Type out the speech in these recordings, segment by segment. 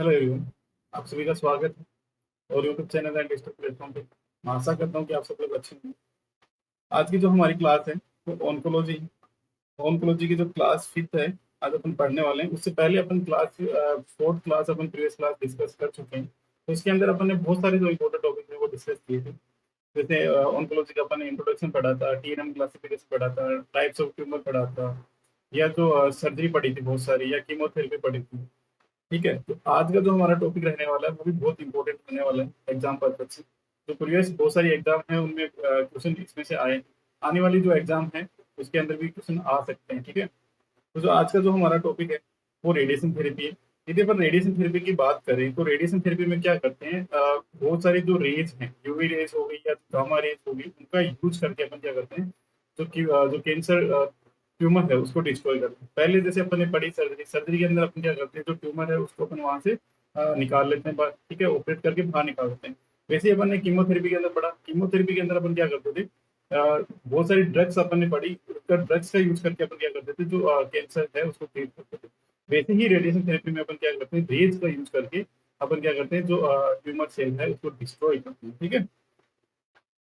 Hello everyone. आप सभी का स्वागत है और YouTube channel and digital platform पे। मैं आशा करता हूँ कि आप सब लोग अच्छे हैं। आज की जो हमारी क्लास है वो ऑन्कोलॉजी। ऑन्कोलॉजी की जो क्लास फिफ्थ है, आज अपन पढ़ने वाले हैं। उससे पहले अपन क्लास फोर्थ क्लास अपन प्रीवियस क्लास डिस्कस कर चुके हैं। तो इसके अंदर अपन ने बहुत सारे जो इम्पोर्टेंट टॉपिक है वो डिस्कस किए थे। जैसे ऑन्कोलॉजी का अपन ने इंट्रोडक्शन पढ़ा था, टीएनएम क्लासिफिकेशन पढ़ा था, टाइप्स ऑफ ट्यूमर पढ़ा था, या जो सर्जरी पढ़ी थी बहुत सारी, या कीमोथेरेपी पढ़ी थी। ठीक है, तो आज का जो हमारा टॉपिक रहने वाला है वो भी बहुत इंपॉर्टेंट होने वाला है एग्जाम पर्पज से। जो प्रीवियस बहुत सारी एग्जाम है उनमें क्वेश्चन इसमें से आए। आने वाली जो एग्जाम है उसके अंदर भी क्वेश्चन आ सकते हैं। ठीक है, तो जो आज का जो हमारा टॉपिक है वो रेडिएशन थेरेपी है। यदि अपन रेडिएशन थेरेपी की बात करें तो रेडिएशन थेरेपी में क्या करते हैं, बहुत सारी जो रेज हैं, यूवी रेज हो गई या गामा रेज हो गई, उनका यूज करके अपन क्या करते हैं, जो कैंसर ट्यूमर है उसको डिस्ट्रॉय करते हैं। पहले जैसे अपन ने पढ़ी सर्जरी, सर्जरी के अंदर अपन क्या करते हैं, जो ट्यूमर है उसको अपन वहां से निकाल लेते हैं बाहर। ठीक है, ऑपरेट करके बाहर निकाल देते हैं। वैसे ही अपन ने कीमोथेरेपी के अंदर पढ़ा, कीमोथेरेपी के अंदर अपन क्या करते थे, बहुत सारी ड्रग्स अपन ने पढ़ी, उसका ड्रग्स का यूज करके अपन क्या करते थे, जो कैंसर है उसको ट्रीट करते थे। वैसे ही रेडिएशन थेरेपी में अपन क्या करते हैं, रेज का यूज करके अपन क्या करते हैं, जो ट्यूमर सेल है उसको डिस्ट्रॉय करते हैं। ठीक है,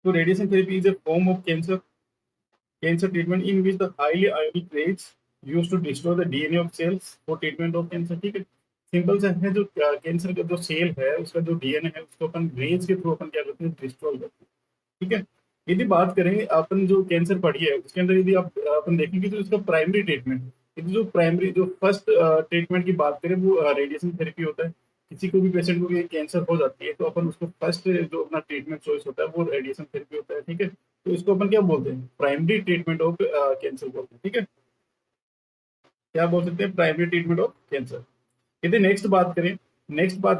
तो radiation therapy is a form of cancer treatment in which the highly ionic rays used to destroy the DNA of cells for treatment of cancer। ठीक है, सिंपल सा है, जो कैंसर का जो सेल है उसका जो डीएनए है उसको अपन रेज के थ्रू अपन क्या करते हैं, डिस्ट्रॉय करते हैं। ठीक है, यदि बात करें अपन जो कैंसर पढ़ी है उसके अंदर, यदि आप अपन देखेंगे तो इसका प्राइमरी ट्रीटमेंट, यदि जो प्राइमरी जो फर्स्ट ट्रीटमेंट की बात करें वो रेडिएशन थेरेपी होता है। किसी को भी पेशेंट को कैंसर हो जाती है तो अपन उसको फर्स्ट जो अपना ट्रीटमेंट चॉइस होता है वो रेडिएशन थेरेपी होता है। ठीक है, तो इसको अपन क्या बोलते हैं, प्राइमरी ट्रीटमेंट ऑफ कैंसर बोलते हैं। ठीक है, क्या बोल सकते हैं, प्राइमरी ट्रीटमेंट ऑफ कैंसर। यदि नेक्स्ट बात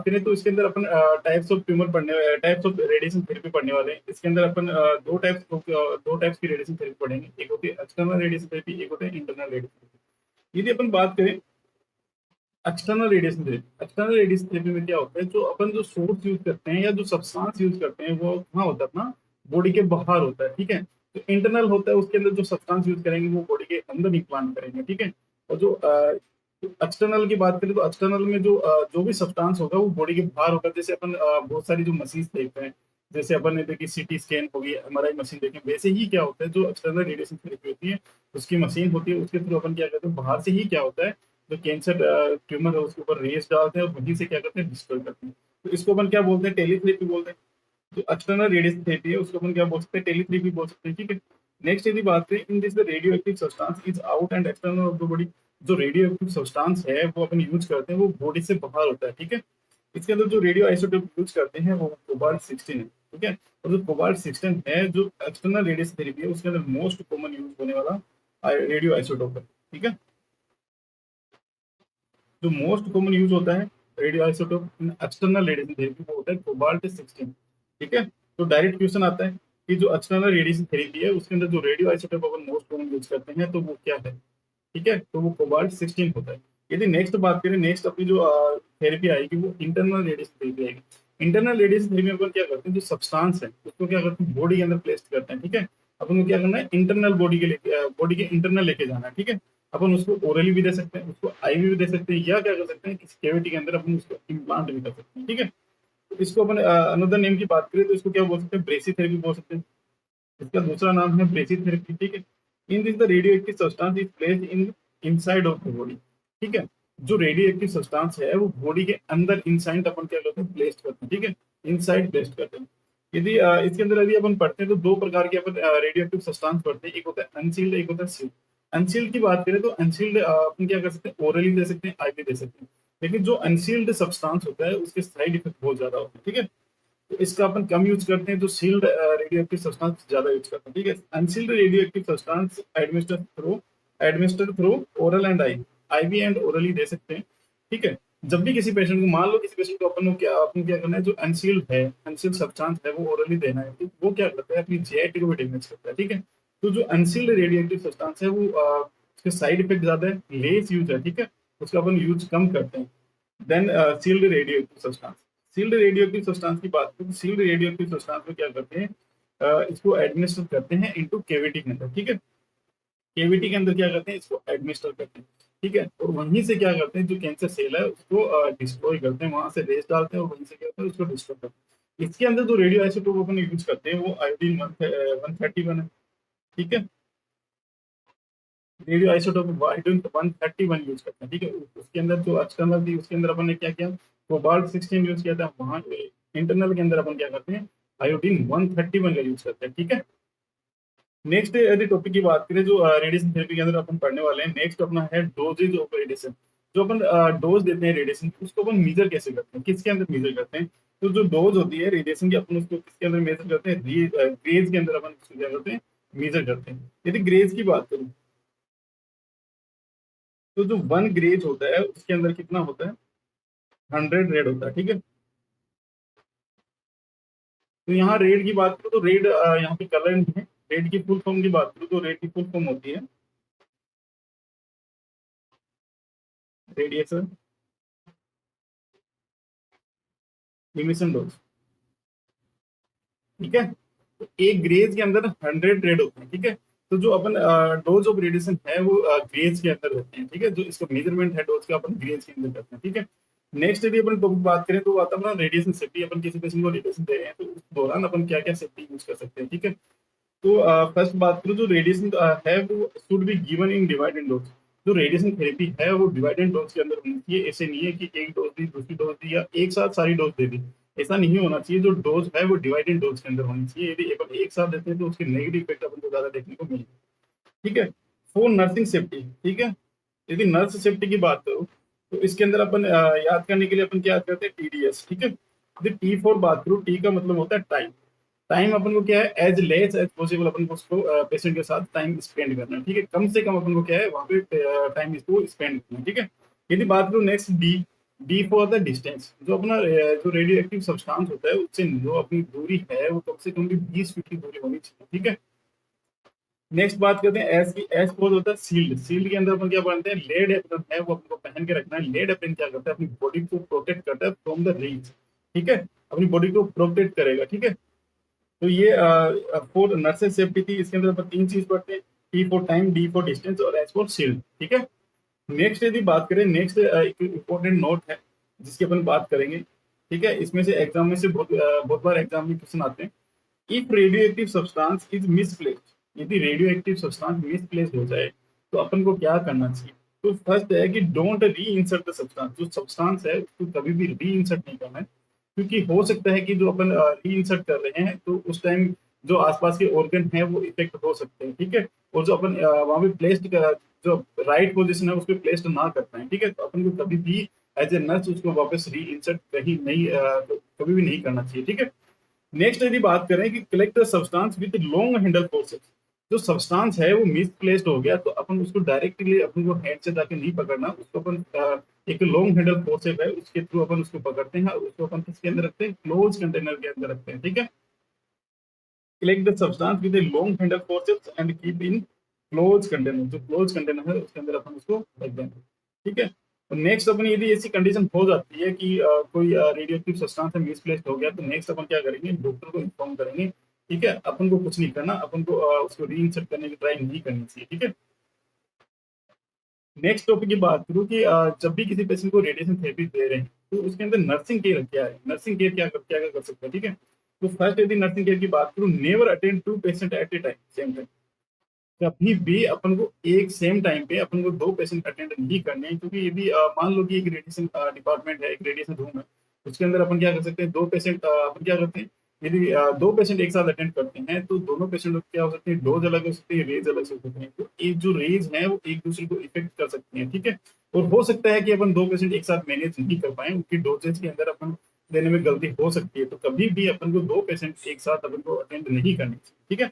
करें तो इसके अंदर अपन टाइप्स ऑफ ट्यूमर पढ़ने, टाइप्स ऑफ रेडिएशन थेरेपी पढ़ने वाले हैं। इसके अंदर अपन दो टाइप्स की रेडिएशन थेरेपी पढ़ेंगे। एक होती है एक्सटर्नल रेडिएशन थेरेपी, एक होता है इंटरनल रेडिएशन थेरेपी। यदि अपन बात करें एक्सटर्नल रेडिएशन थेरेपी में क्या होता है, जो अपन जो सोर्स यूज करते हैं या जो सब्सटेंस यूज करते हैं वो कहाँ होता है, अपना बॉडी के बाहर होता है। ठीक है, तो इंटरनल होता है, उसके अंदर जो सब्सटेंस यूज करेंगे वो बॉडी के अंदर इम्प्लांट करेंगे। ठीक है, और जो एक्सटर्नल की बात करें तो एक्सटर्नल में जो भी सब्सटेंस होगा वो बॉडी के बाहर होगा। जैसे अपन बहुत सारी जो मशीन देखते हैं, जैसे अपन ने देखी सीटी स्कैन होगी, एमआरआई मशीन देखें, वैसे ही क्या होता है, जो एक्सटर्नल रेडिएशन थेरेपी होती है उसकी मशीन होती है, उसके थ्रू अपन क्या करते हैं, बाहर से ही क्या होता है, जो कैंसर ट्यूमर है उसके ऊपर रेस डालते हैं और वहीं से क्या करते हैं, डिस्ट्रॉय करते हैं। तो इसको अपन क्या बोलते हैं, टेलीथेरेपी बोलते हैं। जो एक्सटर्नल रेडिएशन थेरेपी है उसको अपन क्या बोल सकते हैं, टेलीथेरेपी बोल सकते हैं। ठीक है, नेक्स्ट यदि बात करें, in this the radio active substance is out and external of the body. जो रेडियो एक्टिव सब्सटेंस है वो अपन यूज करते हैं वो बॉडी से बाहर होता है। ठीक है, इसके अंदर जो रेडियो आइसोटोप यूज करते हैं वो कोबाल्ट 16 है। ठीक है, और जो कोबाल्ट 16 है जो एक्सटर्नल रेडिएशन थेरेपी है उसके अंदर मोस्ट कॉमन यूज होने वाला रेडियो आइसोटोप है। ठीक है, जो मोस्ट कॉमन यूज होता है रेडियो आइसोटोप इन एक्सटर्नल रेडिएशन थेरेपी वो होता है कोबाल्ट 16। ठीक है, तो डायरेक्ट क्वेश्चन आता है कि जो एक्सटर्नल रेडिएशन थेरेपी है उसके अंदर जो रेडियो आइसोटोप अपन मोस्ट कॉमन यूज करते हैं तो वो क्या है। ठीक है, तो वो कोबाल्ट 16 होता है। यदि नेक्स्ट बात करें, नेक्स्ट अपनी जो थेरेपी आएगी वो इंटरनल रेडिएशन थेरेपी आएगी। इंटरनल रेडिएशन थेरेपी में अपन क्या करते हैं, जो सब्सटेंस है उसको क्या करते हैं, बॉडी के अंदर प्लेस करते हैं। ठीक है, अपन को क्या करना है, इंटरनल बॉडी के इंटरनल लेके जाना है। ठीक है, अपन उसको ओरली भी दे सकते हैं, उसको आईवी भी दे सकते हैं, या क्या कर सकते हैं, किसी कैविटी के अंदर अपन उसको इम्प्लांट भी कर सकते हैं। ठीक है, तो इसको अपन अनदर नेम की बात करें तो इसको क्या बोल सकते हैं, ब्रेसी थेरेपी बोल सकते हैं। इसका दूसरा नाम है ब्रेसी थेरेपी। ठीक है, इन this the radio active substance is placed in inside of the body. ठीक है, जो रेडियो एक्टिव सब्सटेंस है वो बॉडी के अंदर इनसाइड अपन क्या करते हैं, प्लेस्ड करते हैं। ठीक है, इनसाइड प्लेस्ड करते हैं। यदि इसके अंदर यदि अपन पढ़ते हैं तो दो प्रकार के अपन रेडियो एक्टिव सब्सटेंस पढ़ते हैं, एक होता है अनसील्ड, एक होता है सील्ड। अनसील्ड की बात करें तो अनसील्ड अपन क्या कर सकते हैं, ओरली दे सकते हैं, आईवी दे सकते हैं। लेकिन जो अनसील्ड सब्सटेंस होता है उसके साइड इफेक्ट बहुत ज्यादा होते हैं। ठीक है, तो इसका अपन कम यूज करते हैं, जो सील्ड रेडियो एक्टिव सब्सटेंस ज्यादा यूज करते हैं। ठीक है, unsealed radioactive substance administer through oral and IV and orally दे सकते हैं। ठीक है, जब भी किसी पेशेंट को, मान लो किसी पेशेंट को अपन क्या करना है, जो अनसील्ड सब्सटेंस है वो ओरली देना है, तो वो क्या करता है, अपनी जीआईटी को भी डैमेज करता है। ठीक है, तो जो अनसील्ड रेडियो एक्टिव सब्सटेंस है वो उसके साइड इफेक्ट ज्यादा है, लेस यूज है। ठीक है, उसका अपन यूज कम करते हैं then sealed radioactive substance. Sealed radioactive substance की बात करें तो सील्ड रेडियो एक्टिव सब्सटेंस में क्या करते हैं, इसको एडमिनिस्टर करते हैं इनटू केविटी के अंदर। ठीक है, केविटी के अंदर क्या करते हैं, इसको एडमिनिस्टर करते हैं। ठीक है, और वहीं से क्या करते हैं, जो कैंसर सेल है उसको डिस्ट्रॉय करते हैं, वहां से रेस डालते हैं और वहीं से क्या होता है, उसको डिस्ट्रॉय करते हैं। इसके अंदर जो रेडियो आइसोटोप अपन यूज करते हैं वो आयोडीन 131 है। ठीक है, रेडियो आइसोटोप आयोडीन 131 यूज करते हैं। ठीक है, उसके अंदर जो एक्सटर्नल थी उसके अंदर अपन ने क्या किया, कोबाल्ट 16 यूज किया था, वहां इंटरनल के अंदर अपन क्या करते हैं, आयोडीन 131 का यूज करते हैं। ठीक है, नेक्स्ट यदि टॉपिक की बात करें जो रेडिएशन थेरेपी के अंदर अपन पढ़ने वाले हैं, नेक्स्ट अपना है डोजेज ऑफ रेडिएशन। जो अपन डोज देते हैं रेडिएशन, उसको अपन मेजर कैसे करते हैं, किसके अंदर मेजर करते हैं। तो जो डोज होती है रेडिएशन की, अपन उसको किसके अंदर मेजर करते हैं, ग्रेज के अंदर अपन उसको क्या करते हैं, मेजर करते हैं। यदि ग्रेज की बात करूं, तो जो 1 ग्रेज होता है उसके अंदर कितना होता है, 100 रेड होता है। ठीक है, तो यहाँ रेड की बात करूँ तो रेड यहाँ पे कलर नहीं है। रेड की फुल फॉर्म की बात करूँ तो रेड की फुल फॉर्म होती है रेडिएशन इमिशन डोज। ठीक है, तो एक ग्रेज के अंदर 100 रेड होते हैं। ठीक है, तो जो अपन डोज ऑफ रेडिएशन है वो ग्रेज के अंदर होते हैं। ठीक है, जो इसका मेजरमेंट है डोज का अपन ग्रेज के अंदर करते हैं। ठीक है, नेक्स्ट यदि अपन टॉपिक बात करें तो आता है अपना रेडिएशन सेफ्टी। अपन किसी पेशेंट को रेडिएशन दे रहे हैं तो उस दौरान अपन क्या क्या सेफ्टी यूज कर सकते हैं। ठीक है, तो फर्स्ट बात करूँ, जो रेडिएशन है वो should be given in divided dose. जो रेडिएशन थेरेपी है वो डिवाइडेड डोज के अंदर होनी चाहिए। ऐसे नहीं है कि एक डोज दी, दूसरी डोज दी, या एक साथ सारी डोज दे दी, ऐसा नहीं होना चाहिए। जो डोज है वो डिवाइडेड डोज के अंदर होनी चाहिए। यदि अपन एक साथ देते हैं तो उसके नेगेटिव इफेक्ट अपन को ज्यादा देखने को मिलेगा। ठीक है, फॉर नर्सिंग सेफ्टी। ठीक है, यदि नर्स सेफ्टी की बात करो तो इसके अंदर अपन याद करने के लिए अपन क्या याद करते हैं, टीडीएस। ठीक है, यदि टी फॉर बात करूँ, टी का मतलब होता है टाइम। टाइम अपन को क्या है, एज लेस एज पॉसिबल अपन को उसको पेशेंट के साथ टाइम स्पेंड करना है। ठीक है, कम से कम अपन को क्या है वहाँ पे टाइम इसको स्पेंड करना है। ठीक है, यदि बात करूँ next D, D for the distance. जो अपना जो रेडियो एक्टिव सब्सटेंस होता है उससे जो अपनी दूरी है वो कम से कम भी 20 फीट की दूरी होनी चाहिए। ठीक है, नेक्स्ट बात करते हैं एस की। एस फोर होता है सील्ड। सील्ड के अंदर अपन क्या पढ़ते हैं, लेड एप्रन है वो अपन को पहन के रखना है। लेड एप्रन क्या करता है, अपनी बॉडी को प्रोटेक्ट करता है फ्रॉम द रेज। ठीक है, अपनी बॉडी को प्रोटेक्ट करेगा। ठीक है, तो ये फोर नर्सेज सेफ्टी थी। इसके अंदर अपन तीन चीज पढ़ते हैं, T for time, D for distance और एस फॉर शील्ड। ठीक है, नेक्स्ट यदि बात करें, नेक्स्ट एक इम्पोर्टेंट नोट है जिसकी अपन बात करेंगे। ठीक है, इसमें से एग्जाम में से बहुत बार एग्जाम में क्वेश्चन आते हैं। If radio active substance is misplaced, यदि रेडियो एक्टिव सब्सटेंस मिसप्लेस्ड हो जाए तो अपन को क्या करना चाहिए। तो फर्स्ट है कि डोंट री इंसर्ट द सब्सटेंस। जो सब्सटेंस है उसको कभी भी री इंसर्ट नहीं करना है, क्योंकि हो सकता है कि जो अपन री इंसर्ट कर रहे हैं तो उस टाइम जो आसपास के ऑर्गन है वो इफेक्ट हो सकते हैं। ठीक है, और जो अपन वहां पे प्लेस्ड जो राइट पोजीशन है उस पर प्लेस्ड ना कर पाए। ठीक है, तो अपन को कभी भी एज ए नर्स उसको वापस री इंसर्ट कहीं नहीं कभी भी नहीं करना चाहिए। ठीक है, नेक्स्ट यदि बात करें कि collect substance with long handle forces. जो सब्सटेंस है वो मिसप्लेस्ड हो गया तो अपन उसको डायरेक्टली अपन को हैंड से जाके नहीं पकड़ना, उसको अपन एक लॉन्ग हैंडल फोर्सेस है उसके थ्रू अपन उसको पकड़ते हैं और उसको अपन किसके अंदर रखते हैं, क्लोज कंटेनर के अंदर रखते हैं। ठीक है, collect the substance with long handle forces and keep in close container. जो क्लोज कंटेनर है उसके अंदर अपन उसको रख देंगे। ठीक है, नेक्स्ट अपन यदि ऐसी कंडीशन हो जाती है कि कोई रेडियो एक्टिव सब्सटेंस है मिसप्लेस्ड हो गया तो नेक्स्ट अपन क्या करेंगे, डॉक्टर को इन्फॉर्म करेंगे। ठीक है, अपन को कुछ नहीं करना, अपन को उसको रीइंसर्ट करने की ट्राई नहीं करनी चाहिए। ठीक है, नेक्स्ट टॉपिक की बात करूँ कि जब भी किसी पेशेंट को रेडिएशन थेरेपी दे रहे हैं तो उसके अंदर नर्सिंग केयर क्या है, नर्सिंग केयर क्या कर सकते हैं। ठीक है, तो फर्स्ट यदि नर्सिंग केयर की बात करूँ, never attend to patient at a time same time. कभी भी अपन को एक सेम टाइम पे अपन को दो पेशेंट अटेंड नहीं करने हैं, क्योंकि यदि मान लो कि एक रेडिएशन डिपार्टमेंट है, एक रेडिएशन रूम है, उसके अंदर अपन क्या कर सकते हैं, दो पेशेंट अपन क्या करते हैं, यदि दो पेशेंट एक साथ अटेंड करते हैं तो दोनों पेशेंट क्या हो सकते हैं, डोज अलग हो सकती है, रेज अलग हो सकते हैं। तो एक जो रेज है वो एक दूसरे को इफेक्ट कर सकती है। ठीक है, और हो सकता है कि अपन दो पेशेंट एक साथ मैनेज नहीं कर पाए, उनकी डोजेज के अंदर अपन देने में गलती हो सकती है। तो कभी भी अपन को दो पेशेंट एक साथ अपन को अटेंड नहीं करनी चाहिए। ठीक है,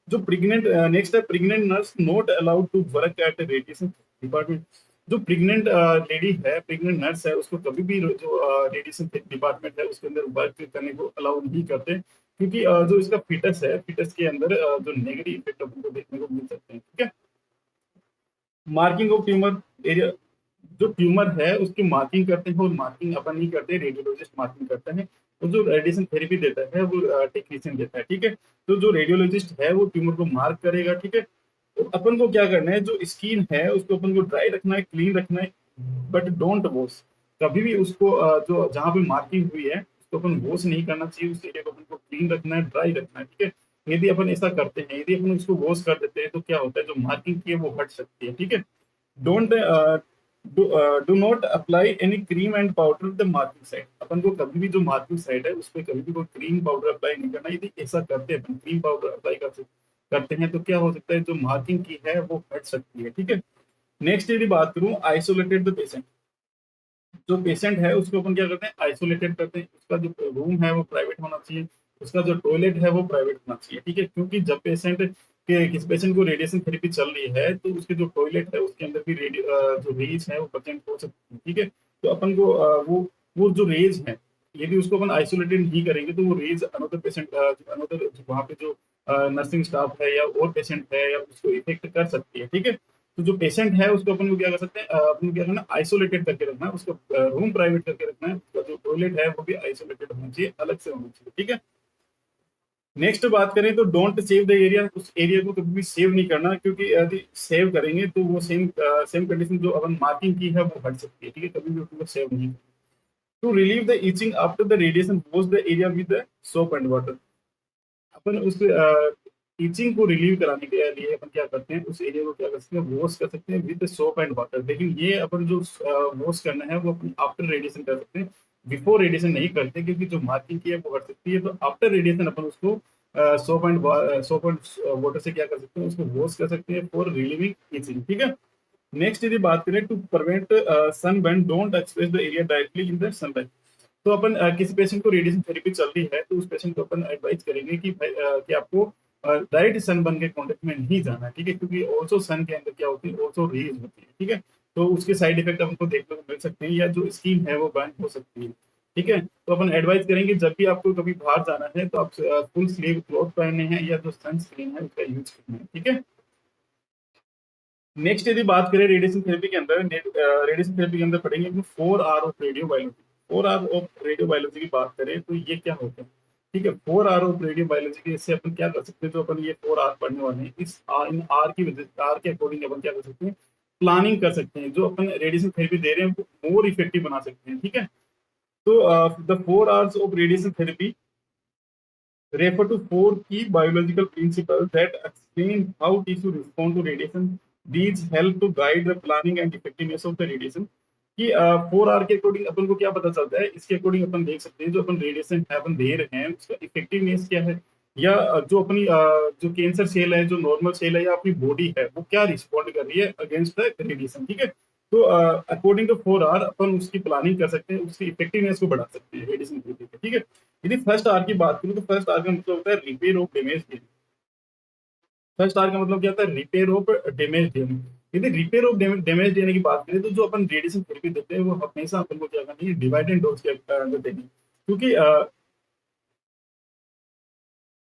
जो प्रेग्नेंट नेक्स्ट है, pregnant nurse not allowed to work at radiation department. जो प्रेग्नेंट लेडी है, प्रेग्नेंट नर्स है, उसको कभी भी जो रेडिएशन डिपार्टमेंट है उसके अंदर वर्क करने को अलाउ नहीं करते, क्योंकि जो इसका फिटस है, फिटस के अंदर जो नेगेटिव इफेक्ट अपन को देखने को मिल सकते हैं। ठीक है, मार्किंग ऑफ ट्यूमर एरिया। जो ट्यूमर है उसकी मार्किंग करते हैं, और मार्किंग अपन नहीं करते, रेडियोलॉजिस्ट मार्किंग करते हैं। तो जो रेडिएशन थेरेपी देता है वो टेक्नीशियन देता है। ठीक है, तो जो रेडियोलॉजिस्ट है वो ट्यूमर को मार्क करेगा। ठीक है, तो अपन को क्या करना है, जो स्किन है उसको अपन को ड्राई रखना है, क्लीन रखना है, बट डोंट वॉश। कभी भी उसको जो जहाँ पे मार्किंग हुई है उसको अपन वॉश नहीं करना चाहिए, उस एरिया को अपन को क्लीन रखना है, ड्राई रखना है, ठीक है। यदि अपन ऐसा करते हैं, यदि अपन उसको वॉश कर देते हैं तो क्या होता है, जो मार्किंग की है वो हट सकती है, ठीक है। Don't do not apply any cream and powder the marking side. अपन को कभी भी जो मार्किंग साइड है उस पर कभी भी कोई क्रीम पाउडर अप्लाई नहीं करना। यदि ऐसा करते हैं, अपन क्रीम पाउडर अप्लाई करते हैं तो क्या हो सकता है, जो मार्किंग की है वो हट सकती है, ठीक है। नेक्स्ट यदि बात करूं, आइसोलेटेड द पेशेंट। जो पेशेंट है उसको अपन क्या करते हैं, आइसोलेटेड करते हैं। उसका जो रूम है वो प्राइवेट होना चाहिए, उसका जो टॉयलेट है वो प्राइवेट होना चाहिए, ठीक है। क्योंकि जब पेशेंट के किस पेशेंट को रेडिएशन थेरेपी चल रही है तो उसके जो टॉयलेट है उसके अंदर भी जो रेज है वो प्रेजेंट हो सकती है, ठीक है। तो अपन को वो जो रेज है, यदि उसको अपन आइसोलेटेड नहीं करेंगे तो वो रेज अनदर पेशेंट, अनदर वहाँ पे जो नर्सिंग स्टाफ है या और पेशेंट है या उसको इफेक्ट कर सकती है, ठीक है। तो जो पेशेंट है उसको अपन को क्या कर सकते हैं, अपन को क्या करना, आइसोलेटेड करके रखना है, उसका रूम प्राइवेट करके रखना है, उसका जो टॉयलेट है वो भी आइसोलेटेड होना चाहिए, अलग से होना चाहिए, ठीक है। नेक्स्ट बात करें तो डोंट सेव द एरिया। उस एरिया को कभी भी सेव नहीं करना, क्योंकि यदि सेव करेंगे तो वो सेम सेम कंडीशन जो अपन मार्किंग की है वो हट सकती है, ठीक है। कभी भी उसको सेव नहीं। To relieve the itching after the radiation, wash the area with the soap and water. अपन उस टीचिंग को रिलीव कराने के लिए अपन क्या करते हैं, उस एरिया को क्या कर सकते हैं, वॉश कर सकते हैं विद सोप एंड वाटर। लेकिन ये अपन जो वॉश करना है वो अपन आफ्टर रेडिएशन कर सकते हैं, बिफोर रेडिएशन नहीं करते, क्योंकि जो मार्किंग की है वो कर सकती है। तो आफ्टर रेडिएशन अपन उसको सोप एंड वाटर से क्या कर सकते हैं, उसको वॉश कर सकते हैं फॉर रिलीविंग ईचिंग, ठीक है। नेक्स्ट यदि बात करें, to prevent sunburn don't express the area directly in the sunlight. तो अपन किसी पेशेंट को रेडिएशन थेरेपी चल रही है तो उस पेशेंट को अपन एडवाइस करेंगे कि भाई कि आपको डायरेक्ट सनबर्न के कांटेक्ट में नहीं जाना है, ठीक है। क्योंकि ऑल्सो सन के अंदर क्या होती है, ऑल्सो रेज होती है, ठीक है। तो उसके साइड इफेक्ट हमको देखने को मिल सकते हैं या जो स्किन है वो बर्न हो सकती है, ठीक है। तो अपन एडवाइस करेंगे जब भी आपको कभी बाहर जाना है तो आप फुल स्लीव क्लॉथ पहनने हैं या जो सन स्क्रीन है उसका यूज करना है, ठीक है। नेक्स्ट यदि बात करें रेडिएशन थेरेपी के अंदर, रेडिएशन थेरेपी के अंदर पढ़ेंगे कि 4 R of radiobiology. 4 R of radiobiology की बात करें तो ये क्या होता है, ठीक है। 4 आर ऑफ रेडियो बायोलॉजी के इससे अपन क्या कर सकते हैं, जो अपन ये 4 आर पढ़ने वाले हैं, इस इन आर की वजह, आर के अकॉर्डिंग अपन क्या कर सकते हैं, प्लानिंग कर सकते हैं। जो अपन रेडिएशन थेरेपी दे रहे हैं वो मोर इफेक्टिव बना सकते हैं, ठीक है। तो the 4 hours of radiation therapy refer to four key biological principles that explain how tissue respond to radiation. These help to guide the planning and effectiveness of the radiation. कि 4 are के according अपन को क्या पता चलता है, इसके according अपन देख सकते हैं जो अपन रेडिएशन अपन दे रहे हैं उसका इफेक्टिवनेस क्या है, या जो अपनी जो कैंसर सेल है, जो नॉर्मल सेल है या अपनी बॉडी है वो क्या रिस्पॉन्ड कर रही है अगेंस्ट द रेडिएशन, ठीक है। तो अकॉर्डिंग टू 4 आर अपन उसकी प्लानिंग कर सकते हैं, उसकी इफेक्टिवनेस को बढ़ा सकते हैं रेडिएशन थेरेपी पे, ठीक है। यदि फर्स्ट आर की बात करूं तो फर्स्ट आर का मतलब होता है repair of damage gain. First R का मतलब क्या होता है, रिपेयर ऑफ डैमेज गेन। यदि रिपेयर ऑफ डैमेज देने की बात करें तो जो अपन रेडिएशन थेरेपी देते हैं वो हमेशा अपन को क्या करनी है, डिवाइड एंड डोज के अंदर देनी है।